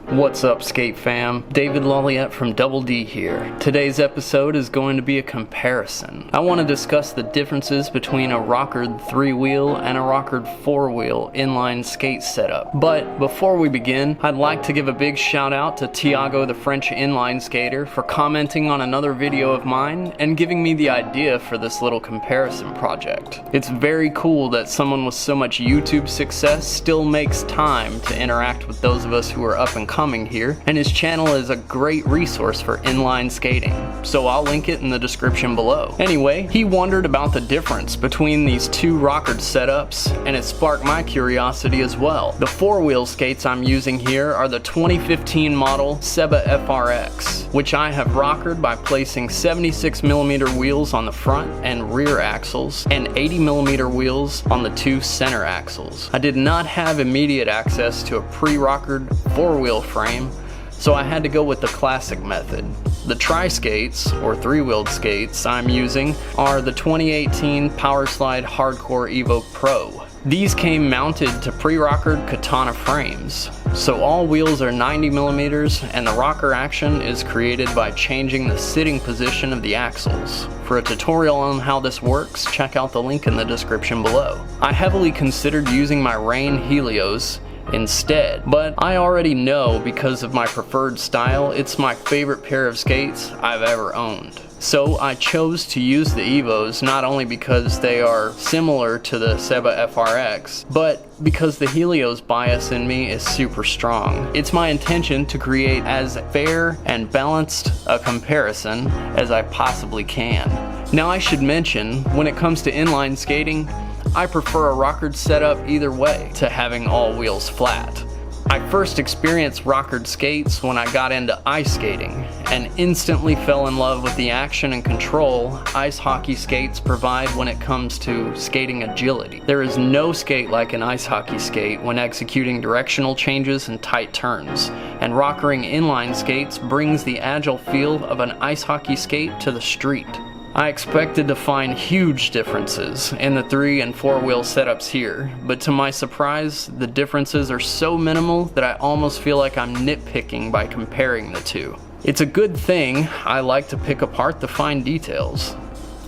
What's up, skate fam? David Lolliette from Double D here. Today's episode is going to be a comparison. I want to discuss the differences between a Rockered 3-wheel and a Rockered 4-wheel inline skate setup. But before we begin, I'd like to give a big shout out to Tiago, the French inline skater, for commenting on another video of mine and giving me the idea for this little comparison project. It's very cool that someone with so much YouTube success still makes time to interact with those of us who are up and coming here, and his channel is a great resource for inline skating, so I'll link it in the description below. Anyway, he wondered about the difference between these two Rockered setups, and it sparked my curiosity as well. The 4-wheel skates I'm using here are the 2015 model Seba FRX, which I have rockered by placing 76mm wheels on the front and rear axles and 80mm wheels on the two center axles. I did not have immediate access to a pre-rockered 4-wheel frame, so I had to go with the classic method. The tri-skates, or 3-wheeled skates, I'm using are the 2018 Powerslide Hardcore Evo Pro. These came mounted to pre-rockered katana frames, so all wheels are 90mm and the rocker action is created by changing the sitting position of the axles. For a tutorial on how this works, check out the link in the description below. I heavily considered using my Rain Helios instead, but I already know because of my preferred style, it's my favorite pair of skates I've ever owned. So I chose to use the Evos not only because they are similar to the Seba FRX, but because the Helios bias in me is super strong. It's my intention to create as fair and balanced a comparison as I possibly can. Now I should mention, when it comes to inline skating, I prefer a Rockered setup either way to having all wheels flat. I first experienced Rockered skates when I got into ice skating and instantly fell in love with the action and control ice hockey skates provide when it comes to skating agility. There is no skate like an ice hockey skate when executing directional changes and tight turns, and rockering inline skates brings the agile feel of an ice hockey skate to the street. I expected to find huge differences in the 3 and 4-wheel setups here, but to my surprise, the differences are so minimal that I almost feel like I'm nitpicking by comparing the two. It's a good thing I like to pick apart the fine details.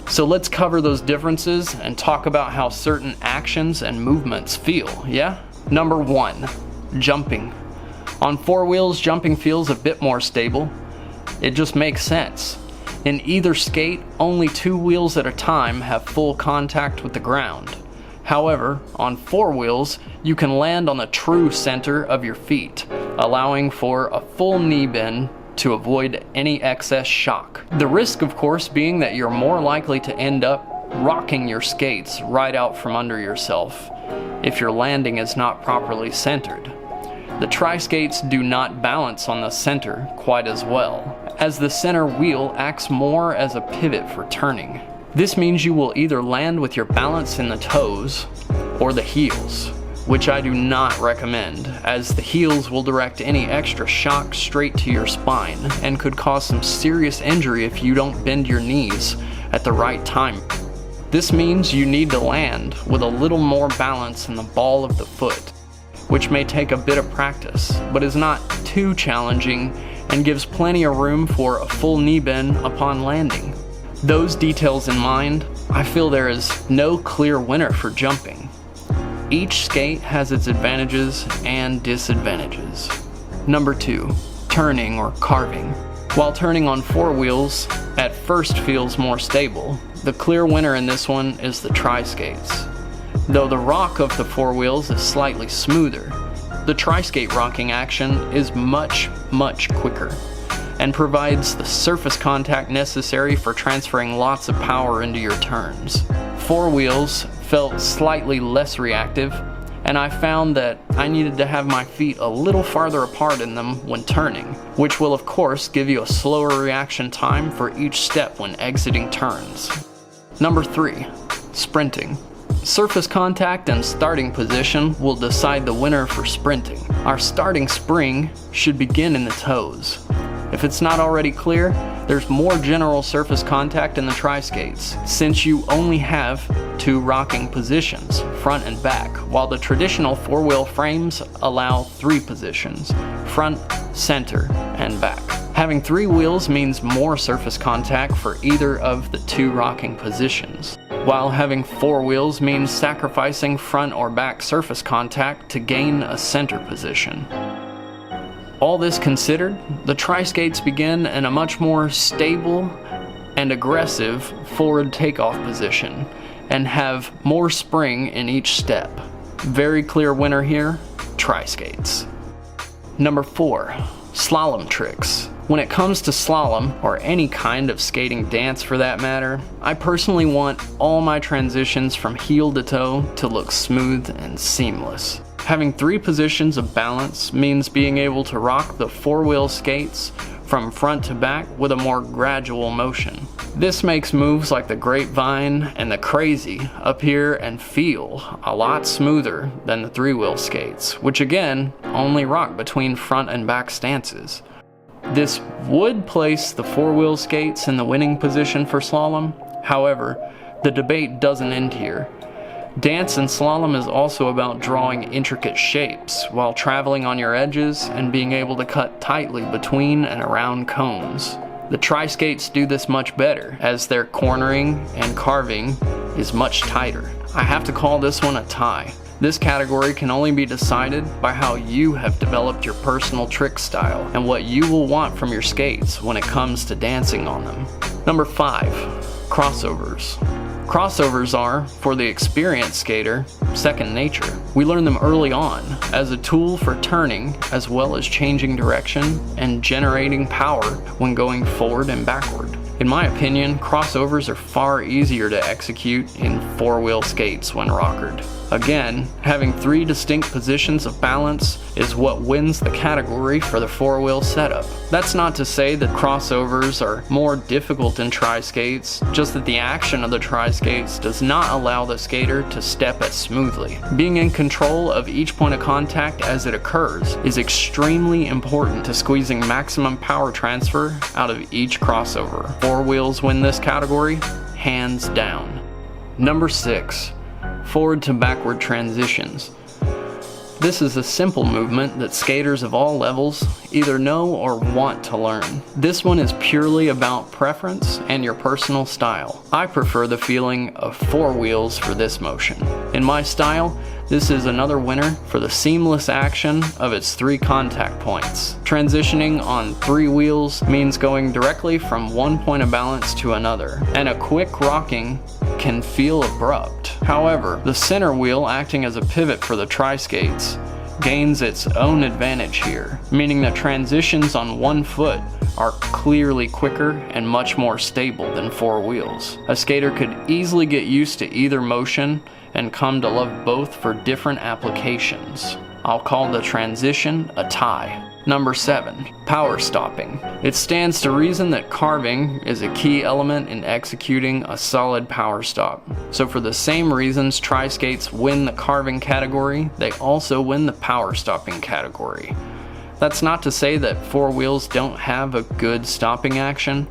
So let's cover those differences and talk about how certain actions and movements feel, yeah? Number 1, jumping. On 4 wheels, jumping feels a bit more stable. It just makes sense. In either skate, only 2 wheels at a time have full contact with the ground. However, on 4 wheels, you can land on the true center of your feet, allowing for a full knee bend to avoid any excess shock. The risk, of course, being that you're more likely to end up rocking your skates right out from under yourself if your landing is not properly centered. The tri-skates do not balance on the center quite as well, as the center wheel acts more as a pivot for turning. This means you will either land with your balance in the toes or the heels, which I do not recommend, as the heels will direct any extra shock straight to your spine and could cause some serious injury if you don't bend your knees at the right time. This means you need to land with a little more balance in the ball of the foot, which may take a bit of practice, but is not too challenging and gives plenty of room for a full knee bend upon landing. Those details in mind, I feel there is no clear winner for jumping. Each skate has its advantages and disadvantages. Number 2, turning or carving. While turning on 4 wheels at first feels more stable, the clear winner in this one is the tri-skates. Though the rock of the 4 wheels is slightly smoother, the tri-skate rocking action is much quicker and provides the surface contact necessary for transferring lots of power into your turns. 4 wheels felt slightly less reactive, and I found that I needed to have my feet a little farther apart in them when turning, which will of course give you a slower reaction time for each step when exiting turns. Number 3, sprinting. Surface contact and starting position will decide the winner for sprinting. Our starting spring should begin in the toes. If it's not already clear, there's more general surface contact in the tri-skates, since you only have 2 rocking positions, front and back, while the traditional 4-wheel frames allow 3 positions, front, center, and back. Having 3 wheels means more surface contact for either of the 2 rocking positions, while having 4 wheels means sacrificing front or back surface contact to gain a center position. All this considered, the tri-skates begin in a much more stable and aggressive forward takeoff position and have more spring in each step. Very clear winner here, tri-skates. Number 4, slalom tricks. When it comes to slalom, or any kind of skating dance for that matter, I personally want all my transitions from heel to toe to look smooth and seamless. Having 3 positions of balance means being able to rock the 4-wheel skates from front to back with a more gradual motion. This makes moves like the grapevine and the crazy up here and feel a lot smoother than the 3-wheel skates, which again only rock between front and back stances. This would place the 4-wheel skates in the winning position for slalom. However, the debate doesn't end here. Dance in slalom is also about drawing intricate shapes while traveling on your edges and being able to cut tightly between and around cones. The tri-skates do this much better, as their cornering and carving is much tighter. I have to call this one a tie. This category can only be decided by how you have developed your personal trick style and what you will want from your skates when it comes to dancing on them. Number 5, crossovers. Crossovers are, for the experienced skater, second nature. We learn them early on as a tool for turning as well as changing direction and generating power when going forward and backward. In my opinion, crossovers are far easier to execute in 4-wheel skates when rockered. Again, having 3 distinct positions of balance is what wins the category for the 4-wheel setup. That's not to say that crossovers are more difficult in tri-skates, just that the action of the tri-skates does not allow the skater to step as smoothly. Being in control of each point of contact as it occurs is extremely important to squeezing maximum power transfer out of each crossover. 4 wheels win this category, hands down. Number 6. Forward to backward transitions. This is a simple movement that skaters of all levels either know or want to learn. This one is purely about preference and your personal style. I prefer the feeling of 4 wheels for this motion. In my style, this is another winner for the seamless action of its 3 contact points. Transitioning on 3 wheels means going directly from one point of balance to another, and a quick rocking can feel abrupt. However, the center wheel acting as a pivot for the tri-skates gains its own advantage here, meaning that transitions on 1 foot are clearly quicker and much more stable than 4 wheels. A skater could easily get used to either motion and come to love both for different applications. I'll call the transition a tie. Number 7, power stopping. It stands to reason that carving is a key element in executing a solid power stop. So for the same reasons tri-skates win the carving category, they also win the power stopping category. That's not to say that 4 wheels don't have a good stopping action,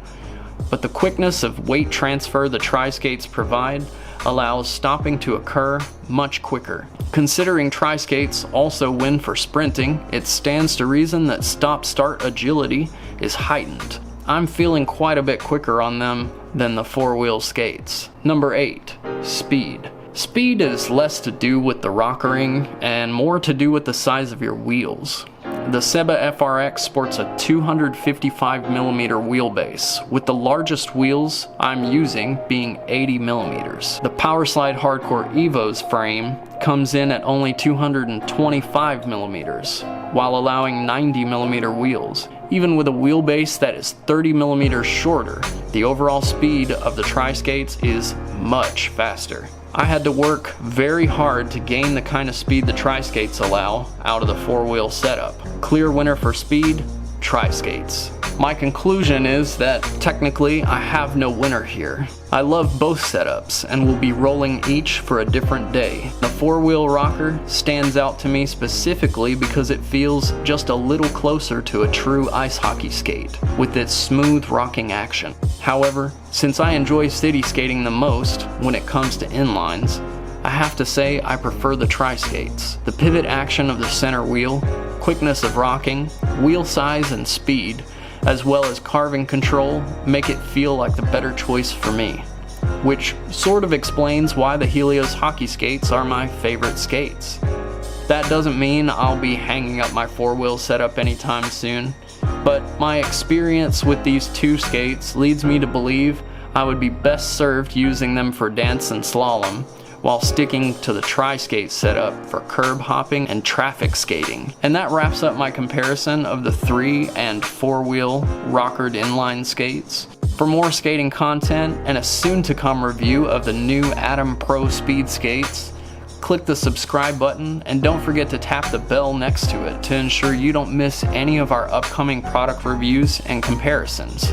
but the quickness of weight transfer the tri-skates provide allows stopping to occur much quicker. Considering tri-skates also win for sprinting, it stands to reason that stop-start agility is heightened. I'm feeling quite a bit quicker on them than the 4-wheel skates. Number 8, speed. Speed is less to do with the rockering and more to do with the size of your wheels. The Seba FRX sports a 255mm wheelbase, with the largest wheels I'm using being 80mm. The Powerslide Hardcore Evo's frame comes in at only 225mm, while allowing 90mm wheels. Even with a wheelbase that is 30mm shorter, the overall speed of the tri-skates is much faster. I had to work very hard to gain the kind of speed the tri-skates allow out of the 4-wheel setup. Clear winner for speed, tri-skates. My conclusion is that technically I have no winner here. I love both setups and will be rolling each for a different day. The 4-wheel rocker stands out to me specifically because it feels just a little closer to a true ice hockey skate with its smooth rocking action. However, since I enjoy city skating the most when it comes to inlines, I have to say I prefer the tri-skates. The pivot action of the center wheel quickness of rocking, wheel size and speed, as well as carving control make it feel like the better choice for me, which sort of explains why the Helios hockey skates are my favorite skates. That doesn't mean I'll be hanging up my 4-wheel setup anytime soon, but my experience with these two skates leads me to believe I would be best served using them for dance and slalom, while sticking to the tri-skate setup for curb hopping and traffic skating. And that wraps up my comparison of the 3 and 4-wheel Rockered inline skates. For more skating content and a soon-to-come review of the new Atom Pro Speed skates, click the subscribe button and don't forget to tap the bell next to it to ensure you don't miss any of our upcoming product reviews and comparisons.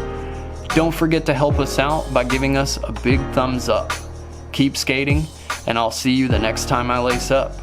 Don't forget to help us out by giving us a big thumbs up. Keep skating, and I'll see you the next time I lace up.